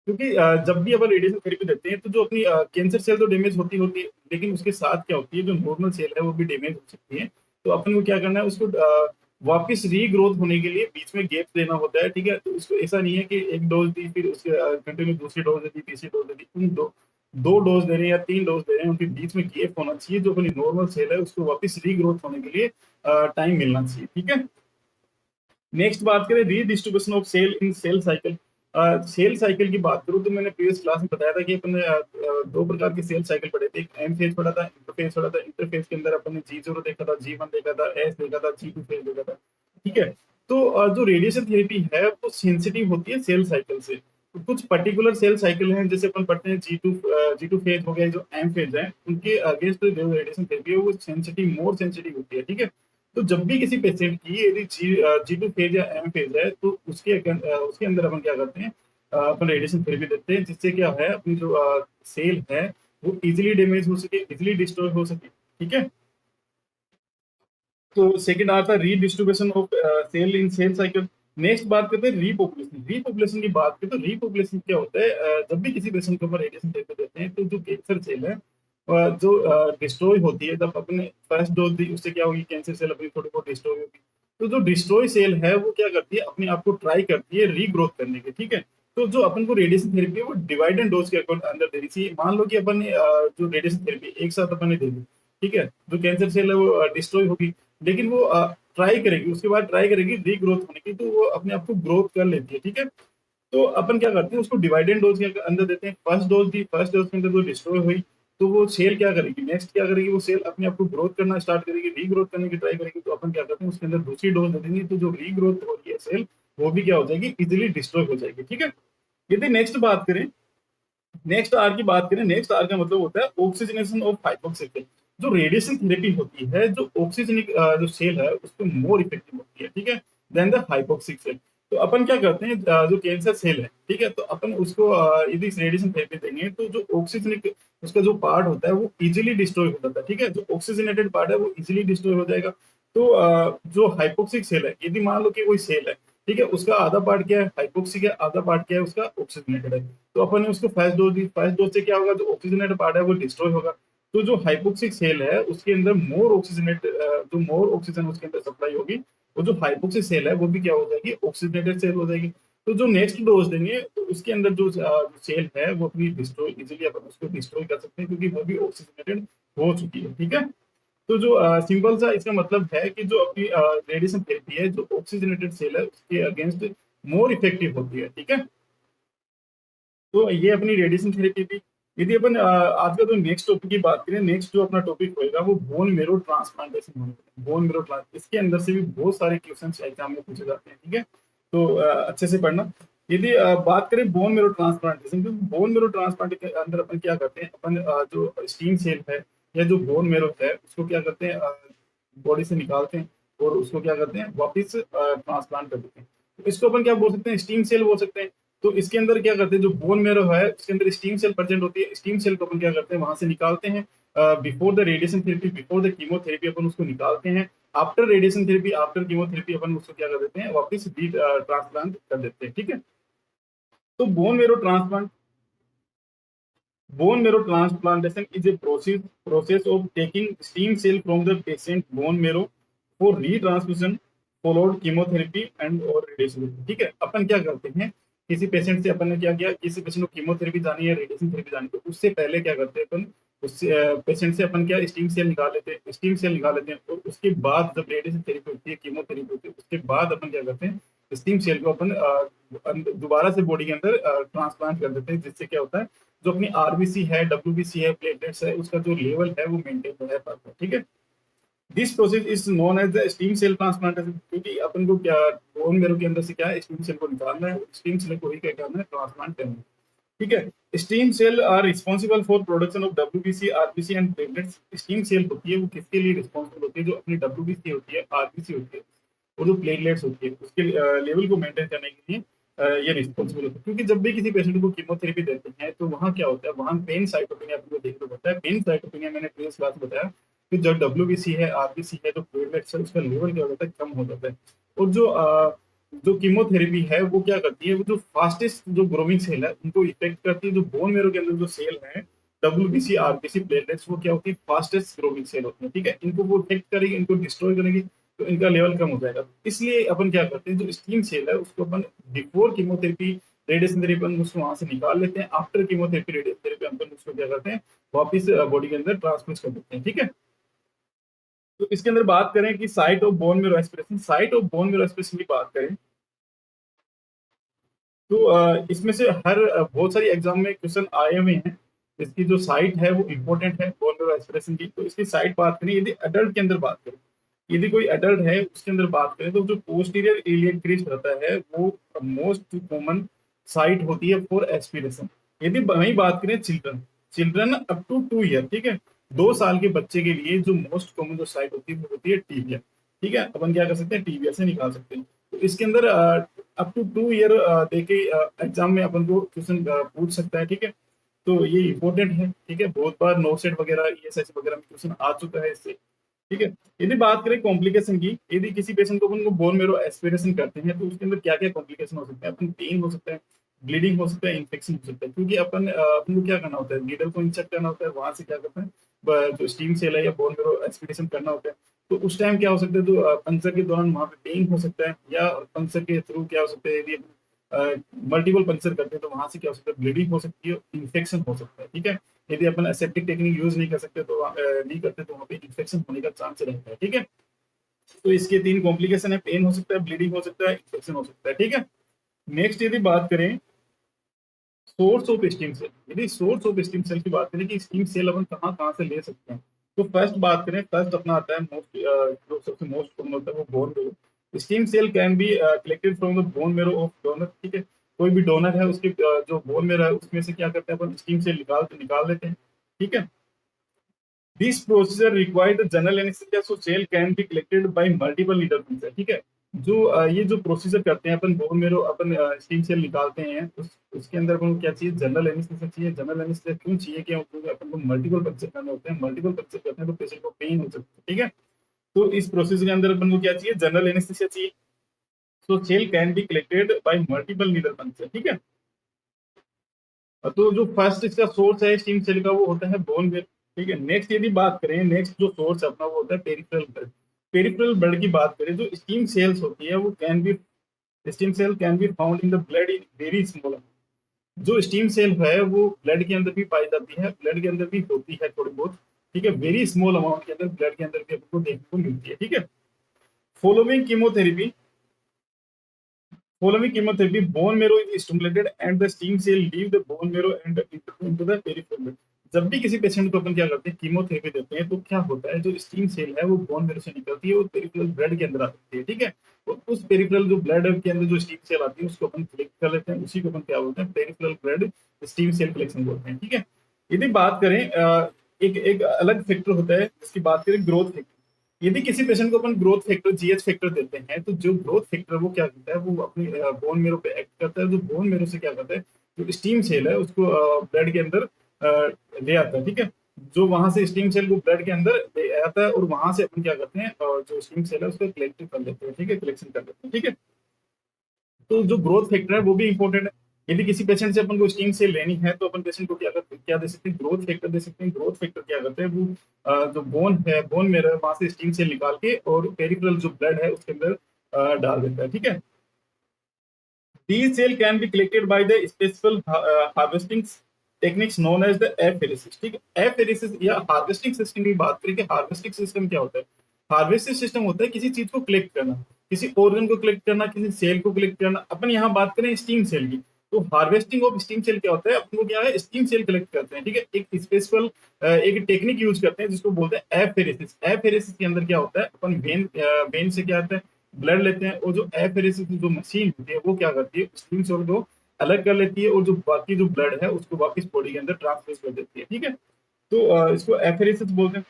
क्योंकि जब भी अपन रेडिएशन थेरेपी देते हैं तो जो अपनी कैंसर सेल तो डैमेज होती होती है, लेकिन उसके साथ क्या होती है, जो नॉर्मल सेल है वो भी डैमेज हो सकती है। तो अपन को क्या करना है, उसको वापस रीग्रोथ होने के लिए बीच में गैप देना होता है, ठीक है। तो उसको ऐसा नहीं है कि एक डोज दी फिर उसके घंटे में दूसरी डोज दे दी, तीसरी डोज दे दी, उन दो डोज दे रहे हैं या 3 डोज दे रहे हैं, उनके बीच में गैप होना चाहिए। जो अपनी नॉर्मल सेल है उसको वापस रीग्रोथ होने के लिए टाइम मिलना चाहिए, ठीक है। नेक्स्ट बात करें redistribution of cell in cell cycle. Cell cycle की बात करूं तो मैंने प्रीवियस क्लास में बताया था कि अपन ने 2 प्रकार के सेल साइकिल पढ़े थे, एक एम फेज पढ़ा था, इंटरफेज पढ़ा था। इंटरफेज के अंदर अपन ने G0 देखा था, G1 देखा था, एस देखा था, G2 फेज देखा था, ठीक है। तो जो रेडिएशन थेरेपी है वो सेंसिटिव होती है सेल साइकिल से। तो कुछ पर्टिकुलर सेल साइकिल हैं जैसे अपन पढ़ते हैं G2 फेज हो गया, जो एम फेज है उनके अगेंस्ट जो रेडिएशन थेरेपी है वो सेंसिटिव, मोर सेंसिटिव होती है, ठीक है। तो जब भी किसी पेशेंट की यदि G2 फेज या एम फेज है तो उसके अंदर अपन क्या करते हैं, अपन रेडिएशन थेरेपी देते हैं, जिससे क्या है अपनी जो सेल है वो इजिली डैमेज हो सके, इजिली डिस्ट्रॉय हो सके, ठीक है। तो सेकंड आता है redistribution of cell in cell cycle. Next बात करते हैं रीपॉपुलेशन। रीपॉपुलेशन की बात करें तो रीपॉपुलेशन क्या होता है, जब भी किसी पेशेंट को हम रेडिएशन थेरेपी देते हैं तो जो कैंसर सेल है जो डिस्ट्रॉय होती है, जब अपने फर्स्ट डोज दी उससे क्या होगी, कैंसर सेल अपनी थोड़ी बहुत डिस्ट्रॉय होगी। तो जो डिस्ट्रॉय सेल है वो क्या करती है, अपने आप को ट्राई करती है रीग्रोथ करने की, ठीक है। तो जो अपन को रेडिएशन थेरेपी है वो डिवाइड एंड डोज के अंदर देनी चाहिए। मान लो कि अपन ने जो रेडिएशन थेरेपी एक साथ अपन ने दे दी, ठीक है, जो कैंसर सेल है वो डिस्ट्रॉय होगी, लेकिन वो ट्राई करेगी, उसके बाद ट्राई करेगी रीग्रोथ होने की, तो वो अपने आप को ग्रोथ कर लेती है, ठीक है। तो अपन क्या करते हैं, उसको डिवाइडेड डोज के अंदर देते हैं। फर्स्ट डोज दी, फर्स्ट डोज के अंदर वो डिस्ट्रॉय हुई, तो वो सेल क्या करेगी, नेक्स्ट क्या करेगी, वो सेल अपने आप को ग्रोथ करना स्टार्ट करेगी, रीग्रोथ करने की ट्राई करेगी। तो अपन क्या करते हैं, उसके अंदर दूसरी डोज दे देंगे, तो जो रीग्रोथ हो रही है सेल, वो भी क्या हो जाएगी, इजिली डिस्ट्रॉय हो जाएगी, ठीक है। यदि नेक्स्ट बात करें, नेक्स्ट आर की बात करें, नेक्स्ट आर का मतलब होता है ऑक्सीजनेशन ऑफ हाइपोक्सिक। जो रेडिएशन थेरेपी होती है, जो ऑक्सीजनिक जो सेल है उस पर मोर इफेक्टिव होती है, ठीक है, देन द हाइपोक्सिक सेल। तो अपन क्या करते हैं, जो कैंसर सेल है, ठीक है, तो अपन उसको यदि रेडिएशन थेरेपी देंगे तो जो ऑक्सीजनिक उसका जो पार्ट होता है वो इजिली डिस्ट्रॉय हो जाता है, ठीक है, जो ऑक्सीजनेटेड पार्ट है वो इजिली डिस्ट्रॉय हो जाएगा। तो जो हाइपोक्सिक सेल है, यदि मान लो कि कोई सेल है, ठीक है, उसका आधा पार्ट क्या है हाइपोक्सिक है, आधा पार्ट क्या है उसका ऑक्सीजनेटेड है। तो अपन ने उसको फर्स्ट डोज दी, फर्स्ट डोज से क्या होगा, जो ऑक्सीजनेटेड पार्ट है वो डिस्ट्रॉय होगा। तो जो हाइपोक्सिक सेल है उसके अंदर मोर ऑक्सीजनेट जो मोर ऑक्सीजन उसके अंदर सप्लाई होगी, वो जो हाइपोक्सिक सेल है वो भी क्या हो जाएगी, ऑक्सीजनेटेड सेल हो जाएगी। तो जो नेक्स्ट डोज देंगे तो उसके अंदर जो सेल है वो भी डिस्ट्रॉय, इजीली अपन उसको डिस्ट्रॉय कर सकते हैं, क्योंकि वो भी ऑक्सीजनेटेड हो चुकी है, ठीक है। तो जो सिंपल सा इसका मतलब है कि जो अपनी रेडिएशन थेरेपी है, जो ऑक्सीजनेटेड सेल है उसके अगेंस्ट मोर इफेक्टिव होती है, ठीक है। तो ये अपनी रेडिएशन थेरेपी थी। यदि अपन आज का जो नेक्स्ट टॉपिक की बात करें, नेक्स्ट जो अपना टॉपिक होएगा वो बोन मेरो ट्रांसप्लांटेशन होगा। बोन मेरो ट्रांस, इसके अंदर से भी बहुत सारे क्वेश्चन एग्जाम में पूछे जाते हैं, ठीक है। तो अच्छे से पढ़ना। यदि बात करें बोन मेरो ट्रांसप्लांटेशन, तो बोन मेरो ट्रांसप्लांट के अंदर अपन क्या करते हैं, अपन जो स्टीम सेल है या जो बोन मेरो है उसको क्या करते हैं, बॉडी से निकालते हैं और उसको क्या करते हैं, वापिस ट्रांसप्लांट कर देते हैं। तो इसको अपन क्या बोल सकते हैं, स्टीम सेल बोल सकते हैं। तो इसके अंदर क्या करते हैं, जो बोन मेरो है उसके अंदर स्टीम सेल प्रेजेंट होती है, स्टीम सेल को अपन क्या करते हैं, वहां से निकालते हैं। Before the radiation therapy, before the chemotherapy अपन उसको निकालते हैं। After radiation therapy, after chemotherapy अपन उसको क्या कर देते हैं, वापस ट्रांसप्लांट कर देते हैं, ठीक है। तो bone marrow transplantation is a process of taking stem cell from the patient bone marrow for retransfusion followed chemotherapy and or radiation, ठीक है। अपन क्या करते हैं, किसी पेशेंट से अपन ने क्या किया, किसी पेशेंट को कीमोथेरेपी जानी है, रेडिएशन थेरेपी जानी है, तो उससे पहले क्या करते हैं अपन, उससे पेशेंट से अपन क्या स्टीम सेल निकाल लेते हैं, स्टीम सेल निकाल लेते हैं, और उसके बाद जब रेडिएशन थेरेपी होती है, कीमोथेरेपी होती है, उसके बाद अपन क्या करते हैं, स्टीम सेल को अपन दोबारा से बॉडी के अंदर ट्रांसप्लांट कर देते हैं, जिससे क्या होता है, जो अपनी आरबीसी है, डब्ल्यूबीसी है, प्लेटलेट्स है, उसका जो लेवल है वो मेंटेन रह पाता है, ठीक है। This process is known as the stem cell transplantation, क्योंकि अपन को क्या, बोन मेरो के अंदर से क्या है, स्टीम सेल को निकालना है, स्टीम सेल को ही क्या करना है, ट्रांसप्लांट करना है, ठीक है। Stem cell are responsible for production of WBC, RBC and platelets. Stem cell होती है वो किसके लिए रिस्पॉन्सिबल होती है, जो अपनी डब्ल्यूबीसी होती है, आरबीसी होती है और जो प्लेटलेट्स होती है उसके लेवल को मेंटेन करने के लिए ये रिस्पॉन्सिबल होता है। क्योंकि जब भी किसी पेशेंट को कीमोथेरेपी देते हैं तो वहाँ क्या होता है, वहाँ पेन साइटोपेनिया आपको देखने को होता है। पेन साइटोपेनिया मैंने प्रीवियस क्लास में बताया कि जो डब्ल्यूबीसी है, आरबीसी है, जो प्लेटलेट्स है, उसका लेवल क्या होता है, कम हो जाता है। और जो कीमोथेरेपी है वो क्या करती है, वो जो फास्टेस्ट जो ग्रोइंग सेल है उनको इफेक्ट करती है। जो बोन मेरो के अंदर जो सेल है, डब्ल्यूबीसी, आरबीसी, प्लेटलेट्स, वो क्या होती है, फास्टेस्ट ग्रोइंग सेल होती है, ठीक है। इनको वो इफेक्ट करेगी, इनको डिस्ट्रॉय करेगी, तो इनका लेवल कम हो जाएगा। इसलिए अपन क्या करते हैं, जो स्टीम सेल है उसको अपन बिफोर कीमोथेरेपी, रेडिएशन थेरेपी अपन उसको वहां से निकाल लेते हैं। आफ्टर कीमोथेरेपी, रेडिएशन थेरेपी अपन उसको क्या करते हैं, वापिस बॉडी के अंदर ट्रांसफर कर देते हैं, ठीक है। तो इसके अंदर बात करें कि site of bone marrow aspiration, site of bone marrow aspiration की बात करें तो इसमें से हर बहुत सारी एग्जाम में क्वेश्चन आए हुए हैं। इसकी जो साइट है वो इम्पोर्टेंट है बोन मेरो एस्पिरेशन की। तो इसकी साइट बात करें, यदि अडल्ट के अंदर बात करें, यदि कोई अडल्ट है उसके अंदर बात करें, तो जो पोस्टीरियर इलियक क्रीज रहता है वो मोस्ट कॉमन साइट होती है फॉर एस्पिरेशन। यदि वही बात करें children, children up to 2 year, ठीक है, 2 साल के बच्चे के लिए जो मोस्ट कॉमन जो साइट होती है वो होती है टीबिया, ठीक है। अपन क्या कर सकते हैं, टीबिया से निकाल सकते हैं। तो इसके अंदर अप टू 2 ईयर देके एग्जाम में अपन को क्वेश्चन पूछ सकता है, ठीक है। तो ये इंपॉर्टेंट है, ठीक है, बहुत बार नो सेट वगैरह, ईएसएस वगैरह में क्वेश्चन आ चुका है इससे, ठीक है। यदि बात करें कॉम्प्लिकेशन की, यदि किसी पेशेंट को अपन को बोन मेरो एस्पिरेशन करते हैं तो उसके अंदर क्या क्या कॉम्प्लिकेशन हो सकते हैं, अपन पेन हो सकता है, ब्लीडिंग हो सकता है, इन्फेक्शन हो सकता है। क्योंकि अपन को क्या करना होता है, नीडल को इंजेक्ट करना होता है, वहां से क्या करते हैं, जो स्टीम सेल है या बोन मेरो एस्पिरेशन करना होता है। तो उस टाइम क्या हो सकता है, तो पंक्चर के दौरान वहां पे पेन हो सकता है, या पंक्चर के थ्रू क्या हो सकता है, यदि मल्टीपल पंक्चर करते हैं तो वहां से क्या हो सकता है, ब्लीडिंग हो सकती है, इन्फेक्शन हो सकता है। ठीक है, यदि अपन एसेप्टिक टेक्निक यूज नहीं कर सकते तो नहीं करते तो वहाँ पे इन्फेक्शन होने का चांस रहता है। ठीक है, तो इसके तीन कॉम्प्लिकेशन है, पेन हो सकता है, ब्लीडिंग हो सकता है, इन्फेक्शन हो सकता है। ठीक है, नेक्स्ट यदि बात करें सोर्स ऑफ स्टीम सेल, यदि सोर्स ऑफ स्टीम सेल की बात करें कि स्टीम सेल अपन कहाँ कहाँ से ले सकते हैं, तो फर्स्ट बात करें, फर्स्ट अपना आता है मोस्ट, जो सबसे मोस्ट कॉमन होता है वो bone marrow. Stem cell can be collected from the bone marrow of donor. ठीक है, कोई भी डोनर है उसके जो बोन मेरो है उसमें से क्या करते हैं अपन, स्टीम सेल निकाल लेते हैं। ठीक है, this procedure required general anaesthesia, so cell can be collected by multiple needle puncture. ठीक है, जो ये जो प्रोसीजर करते हैं अपन बोन मेरो, अपन स्टीम सेल निकालते हैं, उसके अंदर अपन को क्या चाहिए, जनरल एनेस्थीसिया चाहिए। जनरल एनेस्थीसिया क्यों चाहिए, क्योंकि अपन को मल्टीपल पंक्चर करने होते हैं, मल्टीपल पंक्चर करते हैं तो पेशेंट को पेन हो सकता है। ठीक है, तो इस प्रोसेस के अंदर अपन को क्या चाहिए, जनरल एनेस्थीसिया चाहिए। So cell can be collected by multiple needle puncture. ठीक है, तो जो फर्स्ट इसका सोर्स है स्टीम सेल का वो होता है बोन वेव। ठीक है, नेक्स्ट यदि बात करें, नेक्स्ट जो सोर्स है अपना वो होता है पेरिफेरल ब्लड। पेरिफेरल ब्लड की बात करें, जो स्टीम सेल्स होती है वो can be, stem cell can be found in the blood in very small. जो स्टीम सेल है वो ब्लड के अंदर भी पाई जाती है, ब्लड के अंदर भी होती है थोड़ी बहुत। ठीक है, वेरी स्मॉल अमाउंट के अंदर ब्लड के अंदर भी आपको देखने को मिलती है। ठीक है, following chemotherapy, following chemotherapy, bone marrow is stimulated and the stem cell leave the bone marrow and into the peripheral blood। जब भी किसी पेशेंट को अपन क्या करते हैं, कीमोथेरेपी देते हैं, तो क्या होता है, जो स्टीम सेल है वो बोन मेरो से निकलती है और पेरिफेरल ब्लड के अंदर आ सकती है। ठीक है, तो उस पेरिफेरल जो ब्लड के अंदर जो स्टीम सेल आती है उसको अपन कलेक्ट कर लेते हैं, उसी को अपन क्या बोलते हैं, peripheral blood stem cell collection बोलते हैं। ठीक है, यदि बात करें एक एक अलग फैक्टर होता है जिसकी बात करें, ग्रोथ फैक्टर। यदि किसी पेशेंट को अपन ग्रोथ फैक्टर, जीएच फैक्टर देते हैं, तो जो ग्रोथ फैक्टर वो क्या करता है, वो अपनी बोन मेरो पे एक्ट करता है। जो बोन मेरो से क्या करता है, जो स्टीम सेल है उसको ब्लड के अंदर ले आता है। ठीक है, जो वहां से स्टीम सेल को ब्लड के अंदर ले आता है और वहां से अपन क्या करते हैं, जो स्टीम सेल है उसको कलेक्ट कर लेते हैं। ठीक है, कलेक्शन कर लेते हैं। ठीक है, तो जो ग्रोथ फैक्टर है वो भी इंपॉर्टेंट है। यदि किसी पेशेंट से अपन को स्टीम सेल लेनी है तो अपन पेशेंट को क्या दे सकते हैं, ग्रोथ फैक्टर दे सकते हैं। ग्रोथ फैक्टर क्या करते हैं, वो जो बोन है, बोन में वहां से स्टीम सेल निकाल के और पेरिफेरल जो ब्लड है उसके अंदर डाल देता है। ठीक है, these cell can be collected by the special harvesting techniques known as the apheresis। ठीक है, apheresis या हार्वेस्टिंग सिस्टम की बात करें कि हार्वेस्टिंग सिस्टम क्या होता है। हार्वेस्टिंग सिस्टम होता है किसी चीज को कलेक्ट करना, किसी ऑर्गन को कलेक्ट करना, किसी सेल को कलेक्ट करना। अपन यहाँ बात करें स्टीम सेल की, तो हार्वेस्टिंग ऑफ स्टीम सेल क्या होता है, अपन को क्या है, स्टीम सेल कलेक्ट करते हैं। ठीक है, एक स्पेशल एक टेक्निक यूज करते हैं जिसको बोलते हैं एफेरेसिस। एफेरेसिस के अंदर क्या होता है, अपन वेन से क्या होता है, ब्लड लेते हैं, और जो एफेरेसिस की जो मशीन होती है वो क्या करती है, स्टीम सेल को अलग कर लेती है और जो बाकी जो ब्लड है उसको वापस बॉडी के अंदर ट्रांसफर कर देती है। ठीक है, तो इसको एफेरेसिस बोलते हैं।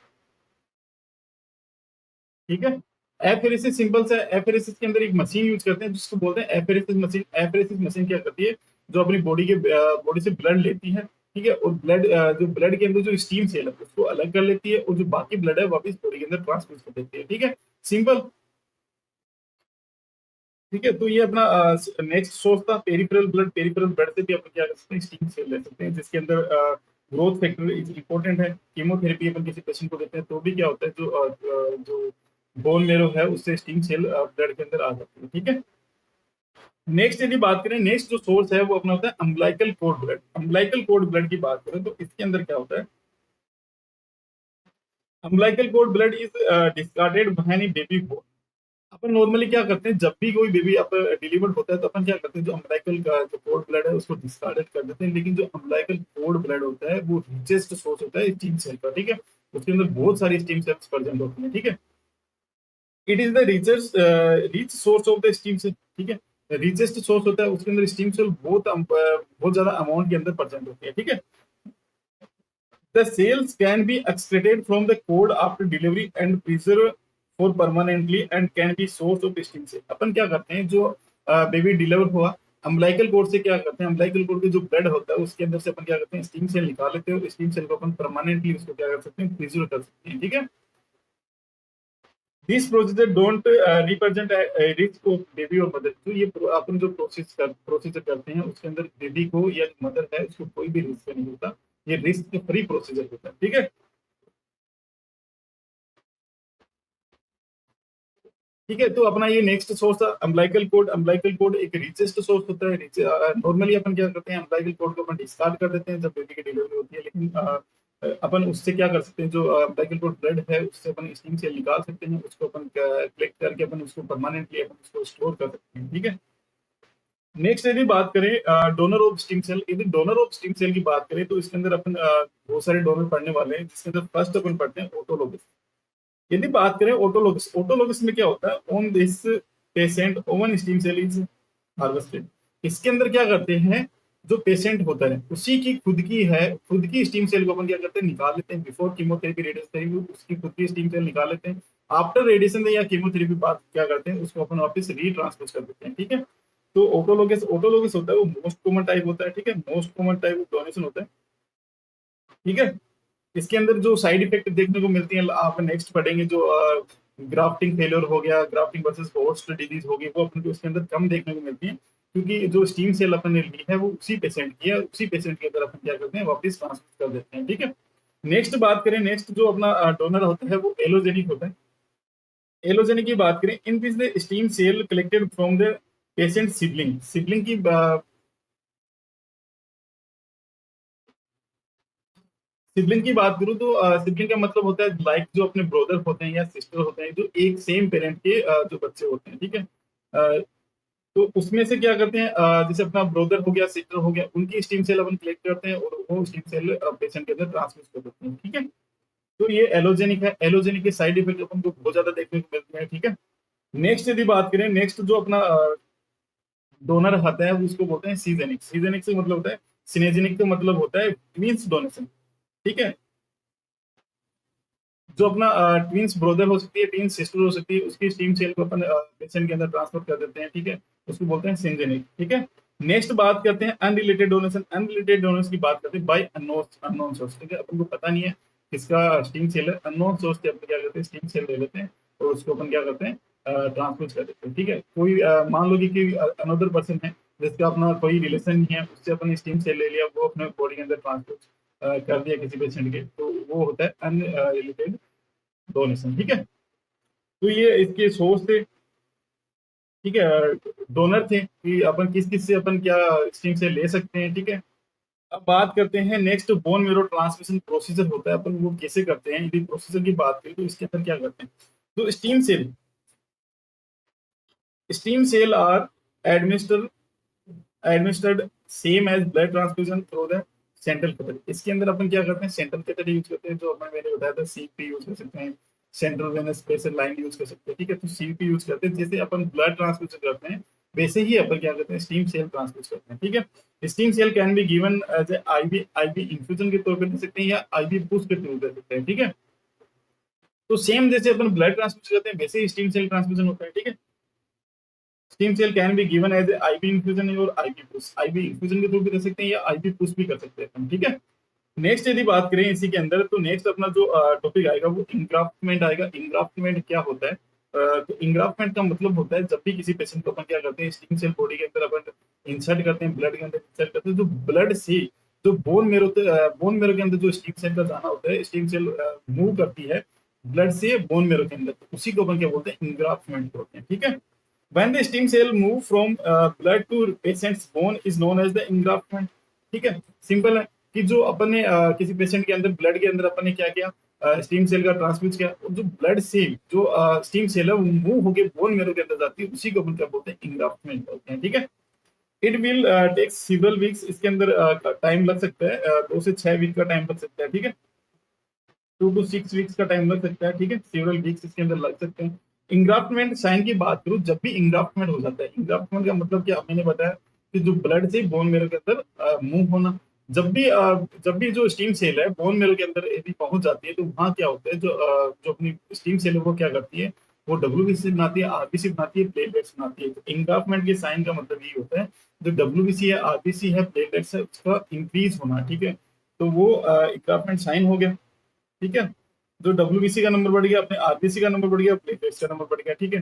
ठीक है, एफेरेसिस सिंपल से, एफेरेसिस के अंदर एक मशीन यूज करते हैं जिसको बोलते हैं एफेरेसिस मशीन। एफेरेसिस मशीन क्या करती है, जो अपनी बॉडी से ब्लड लेती है। ठीक है, और ब्लड जो ब्लड के अंदर जो स्टीम सेल है उसको अलग कर लेती है और जो बाकी ब्लड है वापस बॉडी के अंदर ट्रांसफर कर देती है। ठीक है, सिंपल। ठीक है, तो ये अपना नेक्स्ट सोर्स था पेरिफेरल ब्लड। पेरिफेरल ब्लड से भी अपन क्या कर सकते हैं, स्टीम सेल ले सकते हैं, जिसके अंदर ग्रोथ फैक्टर इज इंपॉर्टेंट है। कीमोथेरेपी अपन किसी पेशेंट को देते हैं तो भी क्या होता है, जो बोन मेरो है उससे स्टीम सेल ब्लड के अंदर आ जाती है। ठीक है, नेक्स्ट यदि बात करें, नेक्स्ट जो सोर्स है वो अपना होता है umbilical cord blood. Umbilical cord blood की बात करें तो इसके अंदर क्या होता है, umbilical cord blood is discarded when baby. अपन नॉर्मली क्या करते हैं, जब भी कोई बेबी आप डिलीवर्ड होता है तो अपन क्या करते हैं, जो अम्बलाइकल का जो कोर्ड ब्लड है उसको डिस्कार्डेड कर देते हैं। लेकिन जो अम्बलाइकल कोर्ड ब्लड होता है वो रिचेस्ट सोर्स होता है स्टीम सेल का। ठीक है, उसके अंदर बहुत सारी स्टीम सेल्स प्रेजेंट होती हैं। ठीक है, it is the richest rich source of the stem cell. ठीक है, रिचेस्ट सोर्स होता है, उसके अंदर स्टीम सेल बहुत ज्यादा अमाउंट के अंदर प्रेजेंट होती है। ठीक है, the cells can be excreted from the cord after delivery and preserved for permanently and can be source of stem cell। अपन क्या करते हैं, जो बेबी डिलीवर हुआ अम्बलाइकल कोड से क्या करते हैं, अम्बलाइकल कोड के जो ब्लड होता है उसके अंदर से अपन क्या करते हैं, स्टीम सेल निकाल लेते हैं और स्टीम सेल को अपन परमानेंटली उसको क्या कर सकते हैं, प्रिजर्व कर सकते हैं। ठीक है, this procedure don't represent risk of baby और मदर। तो ये अपन जो प्रोसीजर करते हैं उसके अंदर बेबी को या मदर है उसको कोई भी रिस्क नहीं होता, ये रिस्क फ्री प्रोसीजर होता है। ठीक है, ठीक है। तो अपना ये नेक्स्ट सोर्स था अम्बिलिकल कोड। अम्बिलिकल कोड एक रिचेस्ट सोर्स होता है। नॉर्मली अपन क्या करते हैं, अम्बिलिकल कोड को अपन डिस्कार्ड कर देते हैं जब बेबी की डिलीवरी होती है, लेकिन अपन उससे क्या कर सकते हैं, जो अम्बिलिकल कोड ब्लड है उससे अपन स्टीम सेल निकाल सकते हैं, उसको अपन कलेक्ट करके अपन उसको परमानेंटली अपन उसको स्टोर कर सकते हैं। ठीक है। नेक्स्ट यदि बात करें डोनर ऑफ स्टीम सेल, यदि डोनर ऑफ स्टीम सेल की बात करें तो इसके अंदर अपन बहुत सारे डोनर पढ़ने वाले हैं, जिसके अंदर फर्स्ट अपन पढ़ते हैं ऑटोलोगस। यदि बात करें ऑटोलोगस, ऑटोलोगस में क्या होता है, on this patient own stem cell is harvested. इसके अंदर क्या करते हैं, जो पेशेंट होता है उसी की खुद की है, खुद की स्टीम सेल को अपन क्या करते हैं, निकाल लेते हैं। बिफोर कीमोथेरेपी रेडिएशन थेरेपी उसकी खुद की स्टीम सेल निकाल लेते हैं। आफ्टर रेडिएशन या कीमोथेरेपी बाद क्या करते हैं, उसको अपन वापस रीट्रांसपोज कर देते हैं। ठीक है। तो ऑटोलोगस, ऑटोलोगस होता है वो मोस्ट कॉमन टाइप होता है। ठीक है, most common type of donation होता है। ठीक है। इसके अंदर जो साइड इफेक्ट देखने को मिलती है आप नेक्स्ट पढ़ेंगे, जो ग्राफ्टिंग फेलियर हो गया, ग्राफ्टिंग वर्सेस होस्ट डिजीज होगी, वो अपन को इसके अंदर कम देखने को मिलती है, क्योंकि जो स्टीम सेल अपन ने ली है वो उसी पेशेंट की है, उसी पेशेंट के अंदर अपन क्या करते हैं, वापस ट्रांसफर कर देते हैं। ठीक है। नेक्स्ट बात करें, नेक्स्ट जो अपना डोनर होता है वो एलोजेनिक होता है। एलोजेनिक की बात करें, in this the stem cell collected from the patient sibling. Sibling की सिबलिंग की बात करूं तो सिबलिंग का मतलब होता है लाइक जो अपने ब्रदर होते हैं या सिस्टर होते हैं, जो एक सेम पेरेंट के जो बच्चे होते हैं। ठीक है। तो उसमें से क्या करते हैं, जैसे अपना ब्रदर हो गया, सिस्टर हो गया, उनकी स्टीम सेल अपन कलेक्ट करते हैं और वो स्टीम सेल पेशेंट के अंदर ट्रांसमिट कर देते हैं। ठीक है। तो ये एलोजेनिक है। एलोजेनिक के साइड इफेक्ट अपन को बहुत ज्यादा देखने को मिलते हैं। ठीक है। नेक्स्ट यदि बात करें, नेक्स्ट जो अपना डोनर आता है वो उसको बोलते हैं सीजेनिक। सीजेनिक से मतलब होता है, सिनेजेनिक का मतलब होता है ट्विंस डोनेशन। ठीक है। जो अपना ट्विंस ब्रदर हो सकती है, ट्विंस सिस्टर हो सकती है, उसकी स्टीम सेल को अपन पेशेंट के अंदर ट्रांसफर कर देते हैं। ठीक है। उसको बोलते हैं सिंजेनिक। ठीक है। नेक्स्ट बात करते हैं अनरिलेटेड डोनेशन। अनरिलेटेड डोनेशन की बात करते हैं बाय अननोन, अननोन सोर्स। ठीक है। अपन को पता नहीं है किसका स्टीम सेल है, अननोन सोर्स से अपन क्या करते हैं, स्टीम सेल ले लेते हैं और उसको अपन क्या करते हैं, ट्रांसफर कर देते हैं। ठीक है। कोई मान लो कि अनदर पर्सन है जिसका अपना कोई रिलेशन नहीं है, उससे अपन स्टीम सेल ले लिया, वो अपने बॉडी के अंदर ट्रांसफर कर दिया किसी पेशेंट के, तो वो होता है अनरिलेटेड डोनेशन। ठीक है। तो ये इसके सोर्स थे। ठीक है, डोनर थे कि अपन किस किस से अपन क्या स्ट्रीम से ले सकते हैं। ठीक है। अब बात करते हैं next, bone marrow transmission procedure होता है, अपन वो कैसे करते हैं। यदि प्रोसीजर की बात करें तो इसके अंदर क्या करते हैं, तो stem cell are administer administered same as blood transfusion through the central catheter. इसके अंदर अपन क्या करते हैं, सेंट्रल कैथेटर यूज करते हैं, जो अपन मैंने बताया था सीपी यूज कर सकते हैं, central venous pressure line use कर सकते हैं। ठीक है। तो सीपी यूज करते हैं, जैसे अपन ब्लड ट्रांसफ्यूजन करते हैं वैसे ही अपन क्या करते हैं, स्टीम सेल ट्रांसफ्यूज करते हैं। ठीक है। Stem cell can be given as a IV, IV infusion के तौर पर दे सकते हैं या आईवी पुश के थ्रू दे सकते हैं। ठीक है। तो सेम जैसे अपन ब्लड ट्रांसफ्यूज करते हैं वैसे ही स्टीम सेल ट्रांसफ्यूजन होता है। ठीक है। Stem cell can be given as IV infusion और आईवी पुश। आईवी इन्फ्यूजन के थ्रू भी कर सकते हैं या आईवी पुश भी कर सकते हैं। ठीक है। नेक्स्ट यदि बात करें इसी के अंदर, तो नेक्स्ट अपना जो टॉपिक आएगा वो इंग्राफ्टमेंट आएगा। इंग्राफ्टमेंट क्या होता है, तो इंग्राफ्टमेंट का मतलब होता है जब भी किसी पेशेंट को अपन क्या करते हैं, स्टीम सेल बॉडी के अंदर अपन इंसर्ट करते हैं, ब्लड के अंदर इंसर्ट करते हैं, जो ब्लड से जो बोन मेरो के अंदर जो स्टीम सेल का जाना होता है, स्टीम सेल मूव करती है ब्लड से बोन मेरो के अंदर, तो उसी को अपन क्या बोलते हैं, इंग्राफ्टमेंट बोलते हैं। ठीक है। When the stem cell move from blood to patient's bone is known as the engraftment। ठीक है। सिंपल है कि जो अपन ने किसी पेशेंट के अंदर ब्लड के अंदर अपन ने क्या किया, स्टीम सेल का ट्रांसफ्यूज किया, और जो ब्लड से जो स्टीम सेल है वो मूव होकर बोन मेरो के अंदर जाती है, उसी को अपन क्या बोलते हैं, इंग्राफ्टमेंट बोलते हैं। ठीक है। It will take several weeks. इसके अंदर टाइम लग सकता है, 2 से 6 वीक का टाइम लग सकता है। ठीक है। 2 to 6 वीक्स का टाइम लग सकता है। ठीक है। सेवरल वीक्स इसके अंदर लग सकते हैं। इंग्राफ्टमेंट साइन की बात करूं, जब भी इंग्राफ्टमेंट हो जाता है, इंग्राफ्टमेंट का मतलब क्या मैंने बताया कि जो ब्लड से बोन मेरो के अंदर मूव होना, जब भी जो स्टीम सेल है बोन मेरो के अंदर यदि पहुंच जाती है, तो वहां क्या होता है, जो अपनी स्टीम सेल है वो क्या करती है, वो डब्ल्यूबीसी बनाती है, आरबीसी बनाती है, प्लेटलेट्स बनाती है। तो इंग्राफ्टमेंट के साइन का मतलब ये होता है, जो डब्ल्यूबीसी है, आरबीसी है, प्लेटलेट्स है, उसका इंक्रीज होना। ठीक है। तो वो इंग्राफ्टमेंट साइन हो गया। ठीक है। जो डब्ल्यूबीसी का नंबर बढ़ गया, अपने आरबीसी का नंबर बढ़ गया, प्लेटलेट्स का नंबर बढ़ गया। ठीक है।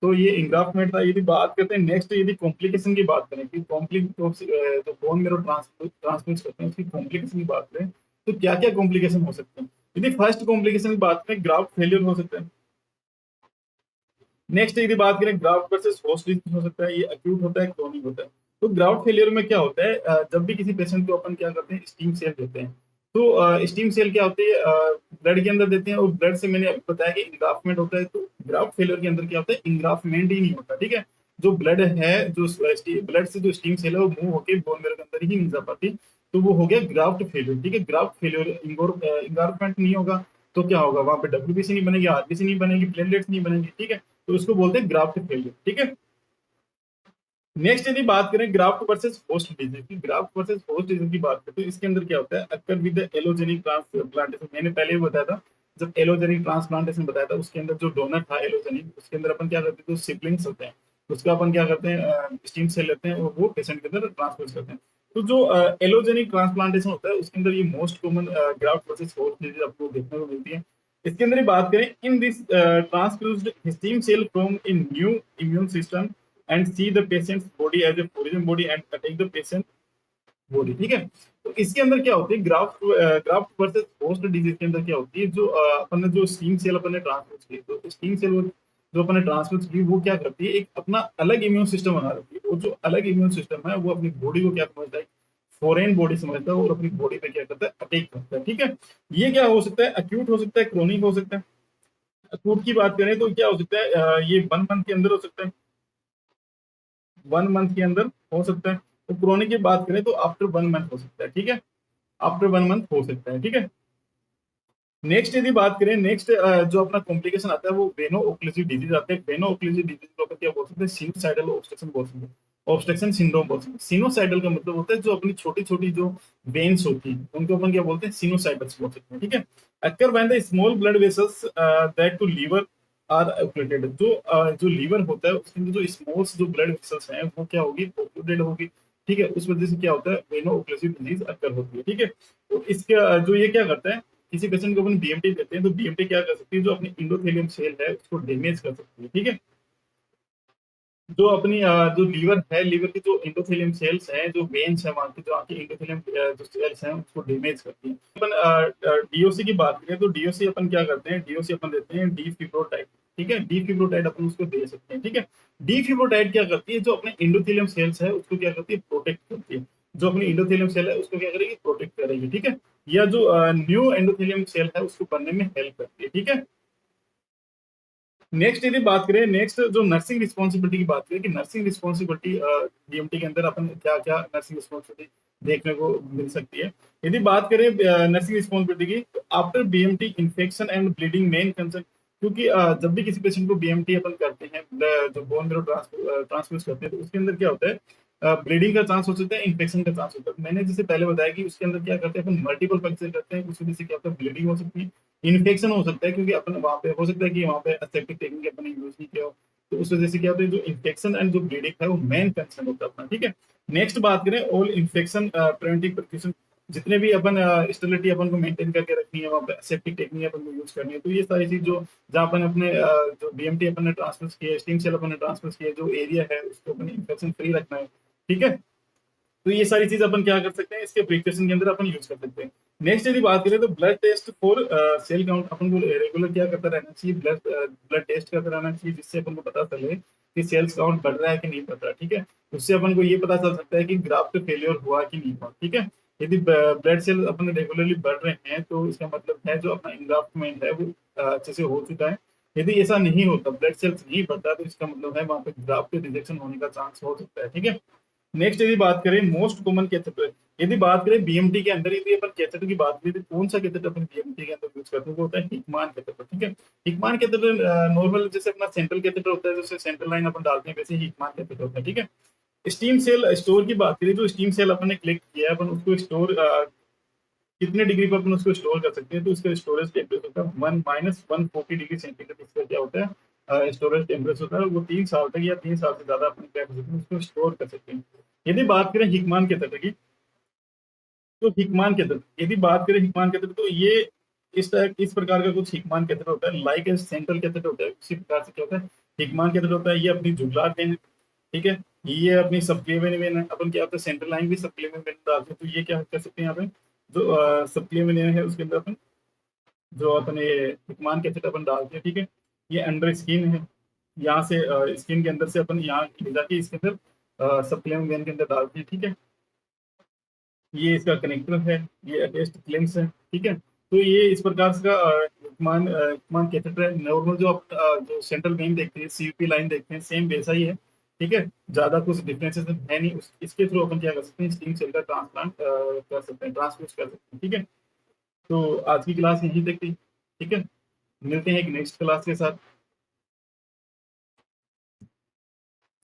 तो ये इंग्राफ्टमेंट था। यदि बात करते हैं नेक्स्ट, यदि कॉम्प्लिकेशन की बात करें कि जो बोन मेरो ट्रांसमिट करते हैं उसकी कॉम्प्लिकेशन की बात करें, तो क्या क्या कॉम्प्लिकेशन हो सकते हैं। यदि फर्स्ट कॉम्प्लिकेशन की बात करें, ग्राफ्ट फेलियर हो सकता है। नेक्स्ट यदि बात करें ग्राफ्ट वर्सेस होस्ट डिजीज हो सकता है, ये अक्यूट होता है, क्रोनिक होता है। तो ग्राफ्ट फेलियर में क्या होता है, जब भी किसी पेशेंट को अपन क्या करते हैं, स्टीम सेल देते हैं। तो स्टीम सेल क्या होती है, ब्लड के अंदर देते हैं, और ब्लड से मैंने आपको बताया कि इंग्राफ्टमेंट होता है। तो ग्राफ्ट फेलियर के अंदर क्या होता है, इंग्राफ्टमेंट ही नहीं होता, ठीक है। जो ब्लड है, जो ब्लड से जो स्टीम सेल है वो मूव होकर बोन मैरो के अंदर ही नहीं जा पाती, तो वो हो गया ग्राफ्ट फेलियर, ठीक है। ग्राफ्ट फेलियर, इंग्राफ्टमेंट नहीं होगा तो क्या होगा, वहां पे डब्ल्यूबीसी नहीं बनेगी, आरबीसी नहीं बनेगी, प्लेटलेट्स नहीं बनेगी, ठीक है। तो उसको बोलते हैं ग्राफ्ट फेलियर, ठीक है। नेक्स्ट यदि बात करें ग्राफ्ट वर्सेस होस्ट डिजीज की, ग्राफ्ट वर्सेस होस्ट डिजीज की बात करें तो इसके अंदर क्या होता है, अक्कर विद एलोजेनिक ट्रांसप्लांटेशन, मैंने पहले भी बताया था। जब एलोजेनिक ट्रांसप्लांटेशन बताया था, उसके अंदर जो डोनर था एलोजेनिक, उसके अंदर अपन क्या करते हैं, जो सिबलिंग्स होते हैं उसका अपन क्या करते हैं, स्टीम सेल लेते हैं और वो पेशेंट के अंदर ट्रांसफर करते हैं। तो जो एलोजेनिक ट्रांसप्लांटेशन होता है उसके अंदर ये most common graft versus host disease आपको देखने को मिलती है। इसके अंदर ही बात करें, in this transfused stem cell from in new immune system and see the patient body as a foreign body and attack the patient body, ठीक है। तो इसके अंदर क्या होती है, ग्राफ्ट वर्सेस होस्ट डिजीज के अंदर क्या होती है, जो अपन ने जो स्टीम सेल अपन ने ट्रांसफर की, तो स्टीम सेल जो अपन ने ट्रांसफर की वो क्या करती है, एक अपना अलग इम्यून सिस्टम बना रखी है। वो जो अलग इम्यून सिस्टम है वो अपनी बॉडी को क्या समझता है, फॉरेन बॉडी समझता है, और अपनी बॉडी पे क्या करता है, अटैक करता है, ठीक है। ये क्या हो सकता है, अक्यूट हो सकता है, क्रोनिक हो सकता है। अक्यूट की बात करें तो क्या हो सकता है, ये 1 मंथ के अंदर हो सकता है, 1 मंथ के अंदर हो सकता है। तो क्रोनिक की बात करें तो आफ्टर 1 मंथ हो सकता है, ठीक है। आफ्टर 1 मंथ हो सकता है, ठीक है। नेक्स्ट यदि बात करें, नेक्स्ट जो अपना कॉम्प्लिकेशन आता है वो वेनो ओक्लूसिव डिजीज आता है। वेनो ओक्लूसिव डिजीज को अपन क्या बोल सकते हैं, सिनोसाइडल ऑब्स्ट्रक्शन बोल सकते हैं, ऑब्स्ट्रक्शन सिंड्रोम बोल सकते हैं। सिनोसाइडल का मतलब होता है जो अपनी छोटी छोटी जो वेन्स होती हैं उनको अपन क्या बोलते हैं, सिनोसाइडल्स बोल सकते हैं, ठीक है। Occur when the small blood vessels that to liver are occluded, जो लीवर होता है उसके अंदर जो स्मॉल जो ब्लड वेसल्स हैं वो क्या होगी, ओक्लूटेड होगी, ठीक है। उस वजह से क्या होता है, वेनो ओक्लूसिव डिजीज अक्कर होती है, ठीक है। तो इसका जो ये क्या करता है, किसी पेशेंट को अपन बीएमटी देते हैं तो बीएमटी क्या कर सकती है, जो अपनी इंडोथेलियम सेल है उसको डैमेज कर सकती है, ठीक है। जो अपनी जो लीवर है, लीवर की जो इंडोथेलियम सेल्स हैं, जो वेन्स है वहां की, जो आपकी इंडोथेलियम जो सेल्स हैं उसको डैमेज करती है। अपन डीओसी की बात करें तो डीओसी अपन क्या करते हैं, डीओसी अपन देते हैं डी फिब्रोटाइड, ठीक है। डी फिब्रोटाइड अपन उसको दे सकते हैं, ठीक है। डी फिब्रोटाइड क्या करती है, जो अपने इंडोथेलियम सेल्स है उसको क्या करती है, प्रोटेक्ट करती है। जो अपनी इंडोथेलियम सेल है उसको क्या करेगी, प्रोटेक्ट करेगी, ठीक है। या जो न्यू एंडोथेलियम सेल है उसको बनने में हेल्प करती है, ठीक है। नेक्स्ट यदि बात करें, नेक्स्ट जो नर्सिंग रिस्पॉन्सिबिलिटी की बात करें कि नर्सिंग रिस्पॉन्सिबिलिटी डीएमटी के अंदर अपन क्या क्या नर्सिंग रिस्पॉन्सिबिलिटी देखने को मिल सकती है। यदि बात करें नर्सिंग रिस्पॉन्सिबिलिटी की, after BMT infection and bleeding main concern, क्योंकि जब भी किसी पेशेंट को बीएमटी अपन करते हैं, जो बोन मेरो ट्रांसफ्यूज करते हैं, तो उसके अंदर क्या होता है, ब्लीडिंग का चांस हो सकता है, इन्फेक्शन का चांस होता है। मैंने जैसे पहले बताया कि उसके अंदर क्या करते हैं, अपन मल्टीपल पंक्चर करते हैं, उस वजह से क्या होता है, ब्लीडिंग हो सकती है, इन्फेक्शन हो सकता है, क्योंकि अपन वहां पे हो सकता है कि वहां पे एसेप्टिक टेक्निक अपन ने यूज नहीं किया हो। तो उस वजह से क्या होता है, जो इन्फेक्शन एंड जो ब्लीडिंग है वो मेन कंसर्न होता है अपना, ठीक है। नेक्स्ट बात करें, ऑल इन्फेक्शन प्रिवेंटिव प्रिकॉशन, जितने भी अपन स्टेरिलिटी अपन को मेंटेन करके रखनी है, वहाँ पे एसेप्टिक टेक्निक अपन को यूज करनी है। तो ये सारी चीज जो जहाँ अपन अपने जो बीएमटी अपन ने ट्रांसफर किया, स्टीम सेल अपन ने ट्रांसफर किया, जो एरिया है उसको अपन इन्फेक्शन फ्री रखना है, ठीक है। तो ये सारी चीज अपन क्या कर सकते हैं, इसके प्रिकॉशन के अंदर अपन यूज कर सकते हैं। नेक्स्ट यदि बात करें तो blood test for cell count अपन को रेगुलर क्या करता रहना चाहिए, ब्लड ब्लड टेस्ट करता रहना चाहिए, जिससे अपन को पता चले कि सेल्स काउंट बढ़ रहा है कि नहीं बढ़ रहा है, ठीक है। उससे अपन को ये पता चल सकता है कि ग्राफ्ट फेलियर हुआ कि नहीं हुआ, ठीक है। यदि ब्लड सेल अपन रेगुलरली बढ़ रहे हैं तो इसका मतलब है जो अपना इंग्राफ्टमेंट है वो अच्छे से हो चुका है। यदि ऐसा नहीं होता, ब्लड सेल्स नहीं बढ़ता, तो इसका मतलब है वहां पे ग्राफ्ट रिजेक्शन होने का चांस हो सकता है, ठीक है। नेक्स्ट यदि बात करें मोस्ट कॉमन कैथेटर, यदि बात करें बीएमटी के अंदर, यदि अपन कैथेटर की बात करें तो कौन सा कैथेटर अपन बीएमटी के अंदर यूज करते हैं, वो होता है हिकमान कैथेटर, ठीक है। हिकमान कैथेटर नॉर्मल जैसे अपना सेंट्रल कैथेटर होता है, जैसे सेंट्रल लाइन अपन डालते हैं, वैसे ही हिकमान कैथेटर होता है, ठीक है। स्टीम सेल स्टोर की बात करें, जो स्टीम सेल अपन ने क्लिक किया है, अपन उसको स्टोर कितने डिग्री पर अपन उसको स्टोर कर सकते हैं, तो इसका स्टोरेज टेम्परेचर होता है 1 - 140 डिग्री सेंटीग्रेड, इसका क्या होता है, स्टोरेज टेम्परेचर होता है। वो 3 साल तक या 3 साल से ज्यादा अपने क्या कर सकते हैं, उसको स्टोर कर सकते हैं। यदि बात करें हिकमान के तत्व की, तो हिकमान के तत्व, यदि बात करें हिकमान के तत्व, तो ये इस प्रकार का कुछ हिकमान के तत्व होता है, लाइक ए सेंट्रल के तत्व होता है, उसी प्रकार से क्या होता है, हिकमान के तत्व होता है। ये अपनी जुगलाट वेन है, ठीक है। ये अपनी सबक्लेवियन वेन है, अपन क्या होता है, सेंट्रल लाइन भी सबक्लेवियन वेन डालते हैं, तो ये क्या कर सकते हैं, यहाँ पे जो सबक्लेवियन वेन है उसके अंदर अपन जो अपने हिकमान के तत्व अपन डालते हैं, ठीक है। ये अंडर स्किन है, यहाँ से स्किन के अंदर से अपन यहाँ ले जाके इसके अंदर सबक्लेम वेन के अंदर डालते हैं, ठीक है। ये इसका कनेक्टर है, ये अटैच्ड क्लेम्स है, ठीक है। तो ये इस प्रकार से एकमान कैथेटर है। नॉर्मल जो आप जो सेंट्रल वेन देखते हैं, सीयूपी लाइन देखते हैं, सेम वैसा ही है, ठीक है। ज्यादा कुछ डिफरेंसेस है नहीं। इसके थ्रू अपन क्या कर सकते हैं, स्टीम सेल का ट्रांसप्लांट कर सकते हैं, ट्रांसफ्यूज कर सकते हैं, ठीक है। तो आज की क्लास यहीं तक थी, ठीक है। मिलते हैं एक नेक्स्ट क्लास के साथ।